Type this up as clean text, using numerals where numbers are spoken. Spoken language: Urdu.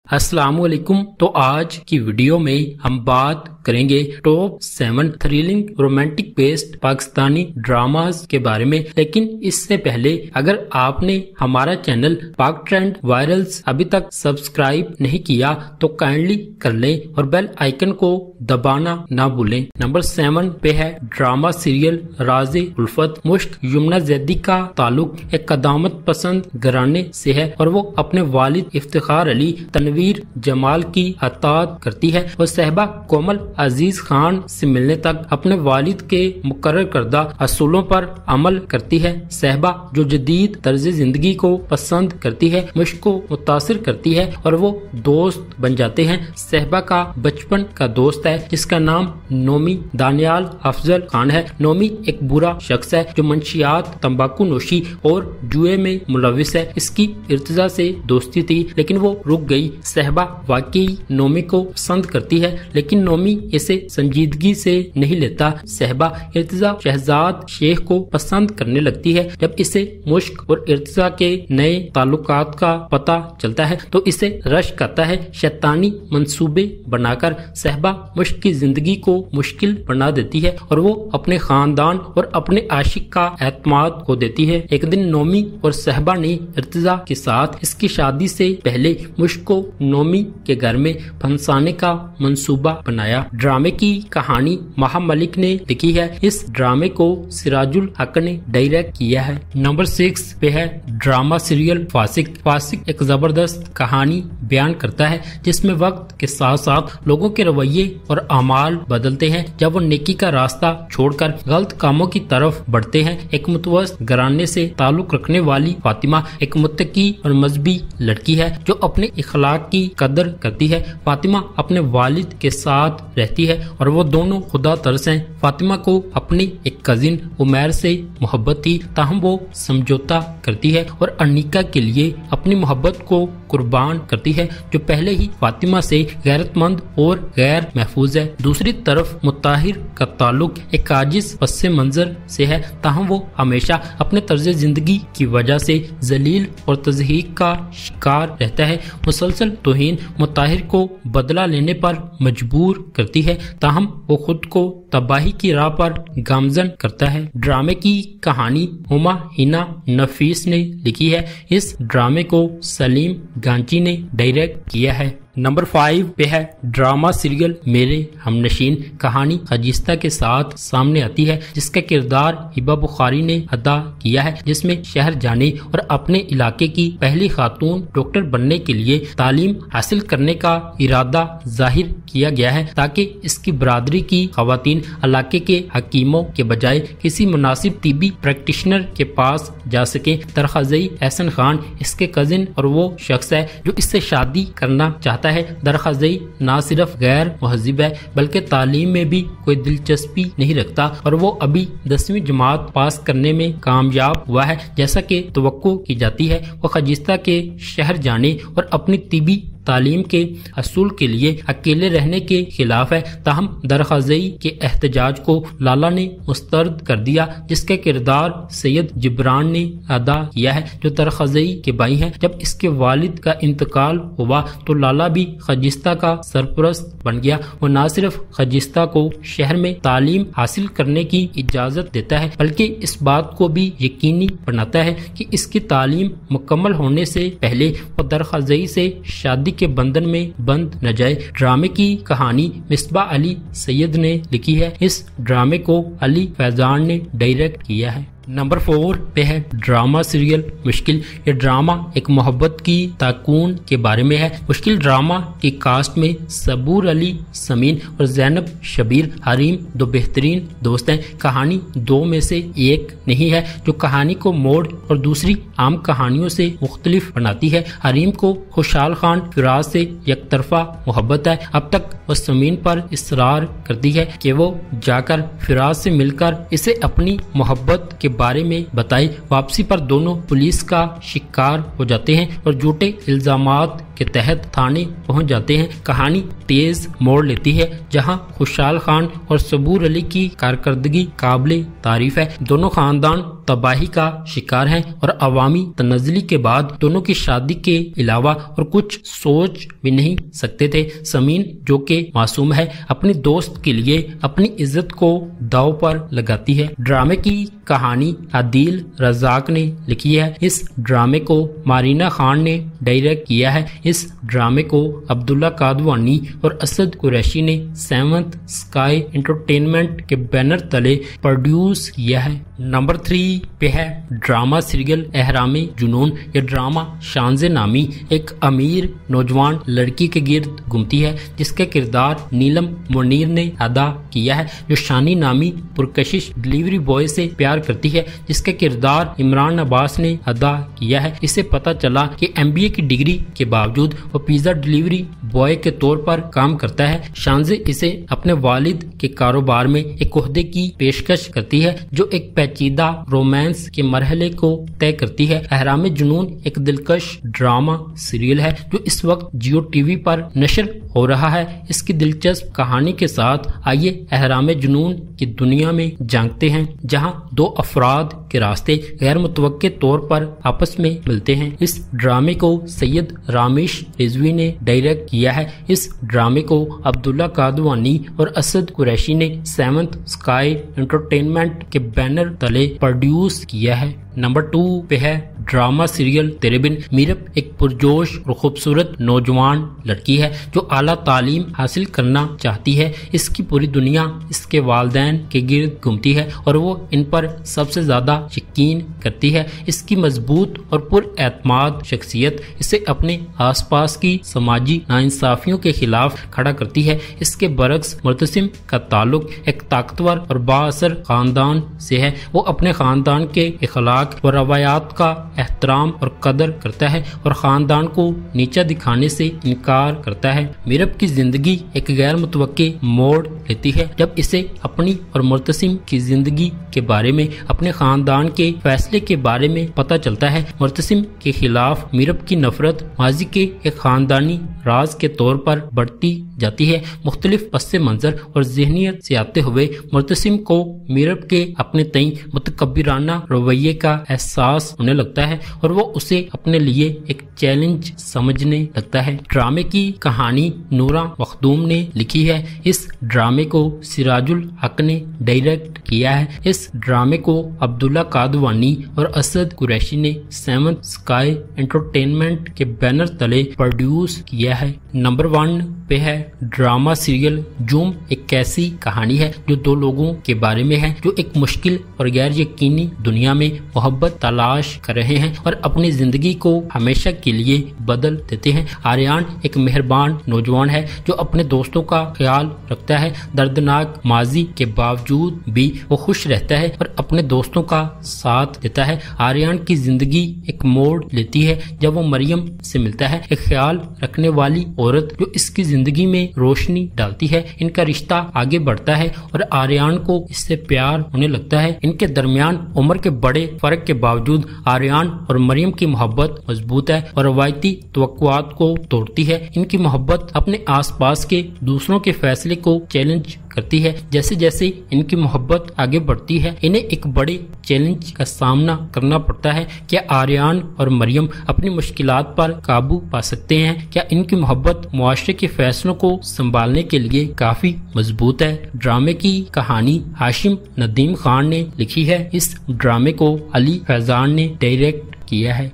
السلام علیکم۔ تو آج کی ویڈیو میں ہم بات کریں گے top 7 thrilling romantic based Pakistani dramas کے بارے میں، لیکن اس سے پہلے اگر آپ نے ہمارا چینل پاک ٹرینڈ وائرلز ابھی تک سبسکرائب نہیں کیا تو کائنڈلی کر لیں اور بیل آئیکن کو دبانا نہ بھولیں۔ نمبر 7 پہ ہے ڈرامہ سیریل راز الفت۔ مشک یمنا زیدی کا تعلق ایک قدامت پسند گھرانے سے ہے اور وہ اپنے والد افتخار علی تنویر جمال کی اطاعت کرتی ہے۔ وہ صاحبہ کومل عزیز خان سے ملنے تک اپنے والد کے مقرر کردہ اصولوں پر عمل کرتی ہے۔ صاحبہ جو جدید طرز زندگی کو پسند کرتی ہے مشک کو متاثر کرتی ہے اور وہ دوست بن جاتے ہیں۔ صاحبہ کا بچپن کا دوست ہے جس کا نام نومی دانیال افضل خان ہے۔ نومی ایک برا شخص ہے جو منشیات، تمباکو نوشی اور جوئے میں ملوث ہے۔ اس کی ارتضا سے دوستی تھی لیکن وہ رک گئی۔ صاحبہ واقعی نومی کو پسند کرتی ہے لیکن نومی اسے سنجیدگی سے نہیں لیتا۔ صاحبہ ارتضا شہزاد شیخ کو پسند کرنے لگتی ہے۔ جب اسے مشک اور ارتضا کے نئے تعلقات کا پتہ چلتا ہے تو اسے رشک آتا ہے۔ شیطانی منصوبے بنا کر صاحبہ مشک کی زندگی کو مشکل بنا دیتی ہے اور وہ اپنے خاندان اور اپنے عاشق کا اعتماد کھو دیتی ہے۔ ایک دن نومی اور صاحبہ نے ارتضا کے ساتھ اس کی شادی سے پہلے مشک کو نومی کے گھر میں پھنسانے کا منصوبہ بنایا۔ ڈرامے کی کہانی مہا ملک نے لکھی ہے۔ اس ڈرامے کو سراج الحق نے ڈائریکٹ کیا ہے۔ نمبر 6 پہ ہے ڈرامہ سیریل فاسق۔ فاسق ایک زبردست کہانی بیان کرتا ہے جس میں وقت کے ساتھ ساتھ لوگوں کے رویے اور اعمال بدلتے ہیں جب وہ نیکی کا راستہ چھوڑ کر غلط کاموں کی طرف بڑھتے ہیں۔ ایک متوسط گھرانے سے تعلق رکھنے والی فاطمہ ایک متقی اور مذہبی لڑکی ہے جو اپنے اخلاق کی قدر کرتی ہے۔ فاطمہ اپنے والد کے ساتھ رہتی ہے اور وہ دونوں خدا ترس ہیں۔ فاطمہ کو اپنی ایک کزن عمیر سے محبت تھی تاہم وہ سمجھوتا کرتی ہے اور انیکا کے لیے اپنی محبت کو قربان کرتی ہے جو پہلے ہی فاطمہ سے غیرت مند اور غیر محفوظ ہے۔ دوسری طرف مطہر کا تعلق ایک عاجز پس منظر سے ہے تاہم وہ ہمیشہ اپنے طرز زندگی کی وجہ سے ذلیل اور تضحیک کا شکار رہتا ہے۔ مسلسل توہین مطہر کو بدلہ لینے پر مجبور کرتی ہے تاہم وہ خود کو تباہی کی راہ پر گامزن کرتا ہے۔ ڈرامے کی کہانی ہما ہینا نفیس نے لکھی ہے۔ اس ڈرامے کو سلیم گانچی نے ڈائریکٹ کیا ہے۔ نمبر 5 پہ ہے ڈرامہ سیریل میرے ہمنشین۔ کہانی خجیستہ کے ساتھ سامنے آتی ہے جس کا کردار ہبہ بخاری نے ادا کیا ہے، جس میں شہر جانے اور اپنے علاقے کی پہلی خاتون ڈاکٹر بننے کے لیے تعلیم حاصل کرنے کا ارادہ ظاہر کیا گیا ہے تاکہ اس کی برادری کی خواتین علاقے کے حکیموں کے بجائے کسی مناسب طبی پریکٹیشنر کے پاس جا سکیں۔ درخزئی احسن خان اس کے کزن اور وہ شخص ہے جو اس سے شادی کرنا چاہتا ہے۔ درخزئی نہ صرف غیر مہذب ہے بلکہ تعلیم میں بھی کوئی دلچسپی نہیں رکھتا اور وہ ابھی 10ویں جماعت پاس کرنے میں کامیاب ہوا ہے جیسا کہ توقع کی جاتی ہے۔ وہ خجیستہ کے شہر جانے اور اپنی طبی تعلیم کے اصول کے لیے اکیلے رہنے کے خلاف ہے تاہم درخزئی کے احتجاج کو لالا نے مسترد کر دیا جس کا کردار سید جبران نے ادا کیا ہے جو درخزئی کے بھائی ہیں۔ جب اس کے والد کا انتقال ہوا تو لالا بھی خجیستہ کا سرپرست بن گیا۔ وہ نہ صرف خجیستہ کو شہر میں تعلیم حاصل کرنے کی اجازت دیتا ہے بلکہ اس بات کو بھی یقینی بناتا ہے کہ اس کی تعلیم مکمل ہونے سے پہلے وہ درخزئی سے شادی کے بندھن میں بند نہ جائے۔ ڈرامے کی کہانی مصباح علی سید نے لکھی ہے۔ اس ڈرامے کو علی فیضان نے ڈائریکٹ کیا ہے۔ نمبر 4 پہ ہے ڈرامہ سیریل مشکل۔ یہ ڈرامہ ایک محبت کی تاکون کے بارے میں ہے۔ مشکل ڈرامہ کی کاسٹ میں صبور علی سمین اور زینب شبیر حریم دو بہترین دوست ہیں۔ کہانی دو میں سے ایک نہیں ہے جو کہانی کو موڑ اور دوسری عام کہانیوں سے مختلف بناتی ہے۔ حریم کو خوشحال خان فراز سے یک طرفہ محبت ہے۔ اب تک وہ سمین پر اصرار کرتی ہے کہ وہ جا کر فراز سے مل کر اسے اپنی محبت کے بارے میں بتائی۔ واپسی پر دونوں پولیس کا شکار ہو جاتے ہیں اور جھوٹے الزامات کے تحت تھانے پہنچ جاتے ہیں۔ کہانی تیز موڑ لیتی ہے جہاں خوشحال خان اور صبور علی کی کارکردگی قابل تعریف ہے۔ دونوں خاندان تباہی کا شکار ہیں اور عوامی تنزلی کے بعد دونوں کی شادی کے علاوہ اور کچھ سوچ بھی نہیں سکتے تھے۔ سمین جو کہ معصوم ہے اپنی دوست کے لیے اپنی عزت کو داؤ پر لگاتی ہے۔ ڈرامے کی کہانی عادل رزاق نے لکھی ہے۔ اس ڈرامے کو مارینا خان نے ڈائریکٹ کیا ہے۔ اس ڈرامے کو عبداللہ قادوانی اور اسد قریشی نے سیونتھ اسکائی انٹرٹینمنٹ کے بینر تلے پروڈیوس کیا ہے۔ نمبر 3 پہ ہے ڈرامہ سیریل احرام جنون۔ یہ ڈرامہ شانز نامی ایک امیر نوجوان لڑکی کے گرد گھومتی ہے جس کا کردار نیلم منیر نے ادا کیا ہے، جو شانی نامی پرکشش ڈلیوری بوائے سے پیار کرتی ہے جس کا کردار عمران عباس نے ادا کیا ہے۔ اسے پتہ چلا کہ MBA کی ڈگری کے باوجود وہ پیزا ڈلیوری بوائے کے طور پر کام کرتا ہے۔ شانزے اسے اپنے والد کے کاروبار میں ایک عہدے کی پیشکش کرتی ہے جو ایک پیچیدہ رومانس کے مرحلے کو طے کرتی ہے۔ احرام جنون ایک دلکش ڈرامہ سیریل ہے جو اس وقت جیو TV پر نشر ہو رہا ہے۔ اس کی دلچسپ کہانی کے ساتھ آئیے احرام جنون کی دنیا میں جانتے ہیں جہاں دو افراد کے راستے غیر متوقع طور پر آپس میں ملتے ہیں۔ اس ڈرامے کو سید رامیش رضوی نے ڈائریکٹ کیا ہے۔ اس ڈرامے کو عبداللہ قادوانی اور اسد قریشی نے سیونتھ اسکائی انٹرٹینمنٹ کے بینر تلے پروڈیوس کیا ہے۔ نمبر 2 پہ ہے ڈرامہ سیریل تیرے بن۔ میرب ایک پرجوش اور خوبصورت نوجوان لڑکی ہے جو اعلیٰ تعلیم حاصل کرنا چاہتی ہے۔ اس کی پوری دنیا اس کے والدین کے گرد گھومتی ہے اور وہ ان پر سب سے زیادہ یقین کرتی ہے۔ اس کی مضبوط اور پر اعتماد شخصیت اسے اپنے آس پاس کی سماجی ناانصافیوں کے خلاف کھڑا کرتی ہے۔ اس کے برعکس مرتسم کا تعلق ایک طاقتور اور بااثر خاندان سے ہے۔ وہ اپنے خاندان کے اخلاق اور روایات کا احترام اور قدر کرتا ہے اور خاندان کو نیچا دکھانے سے انکار کرتا ہے۔ میرب کی زندگی ایک غیر متوقع موڑ لیتی ہے جب اسے اپنی اور مرتسم کی زندگی کے بارے میں اپنے خاندان کے فیصلے کے بارے میں پتہ چلتا ہے۔ مرتسم کے خلاف میرب کی نفرت ماضی کے ایک خاندانی راز کے طور پر بڑھتی جاتی ہے۔ مختلف پس منظر اور ذہنیت سے آتے ہوئے مرتسم کو میرب کے اپنے تئیں متکبرانہ رویے کا احساس ہونے لگتا ہے اور وہ اسے اپنے لیے ایک چیلنج سمجھنے لگتا ہے۔ ڈرامے کی کہانی نورا مخدوم نے لکھی ہے۔ اس ڈرامے کو سراج الحق نے ڈائریکٹ کیا ہے۔ اس ڈرامے کو عبداللہ قادوانی اور اسد قریشی نے سیونتھ اسکائی انٹرٹینمنٹ کے بینر تلے پروڈیوس کیا ہے۔ نمبر 1 پہ ہے ڈرامہ سیریل جوم۔ ایک ایسی کہانی ہے جو دو لوگوں کے بارے میں ہے جو ایک مشکل اور غیر یقینی دنیا میں محبت تلاش کر رہے ہیں اور اپنی زندگی کو ہمیشہ کے لیے بدل دیتے ہیں۔ آریان ایک مہربان نوجوان ہے جو اپنے دوستوں کا خیال رکھتا ہے۔ دردناک ماضی کے باوجود بھی وہ خوش رہتا ہے اور اپنے دوستوں کا ساتھ دیتا ہے۔ آریان کی زندگی ایک موڑ لیتی ہے جب وہ مریم سے ملتا ہے، ایک خیال رکھنے والی عورت جو اس کی زندگی میں روشنی ڈالتی ہے۔ ان کا رشتہ آگے بڑھتا ہے اور آریان کو اس سے پیار ہونے لگتا ہے۔ ان کے درمیان عمر کے بڑے فرق کے باوجود آریان اور مریم کی محبت مضبوط ہے اور روایتی توقعات کو توڑتی ہے۔ ان کی محبت اپنے آس پاس کے دوسروں کے فیصلے کو چیلنج کرتی ہے۔ جیسے جیسے ان کی محبت آگے بڑھتی ہے انہیں ایک بڑے چیلنج کا سامنا کرنا پڑتا ہے۔ کیا آریان اور مریم اپنی مشکلات پر قابو پا سکتے ہیں؟ کیا ان کی محبت معاشرے کے فیصلوں کو سنبھالنے کے لیے کافی مضبوط ہے؟ ڈرامے کی کہانی ہاشم ندیم خان نے لکھی ہے۔ اس ڈرامے کو علی فیضان نے ڈائریکٹ کیا ہے۔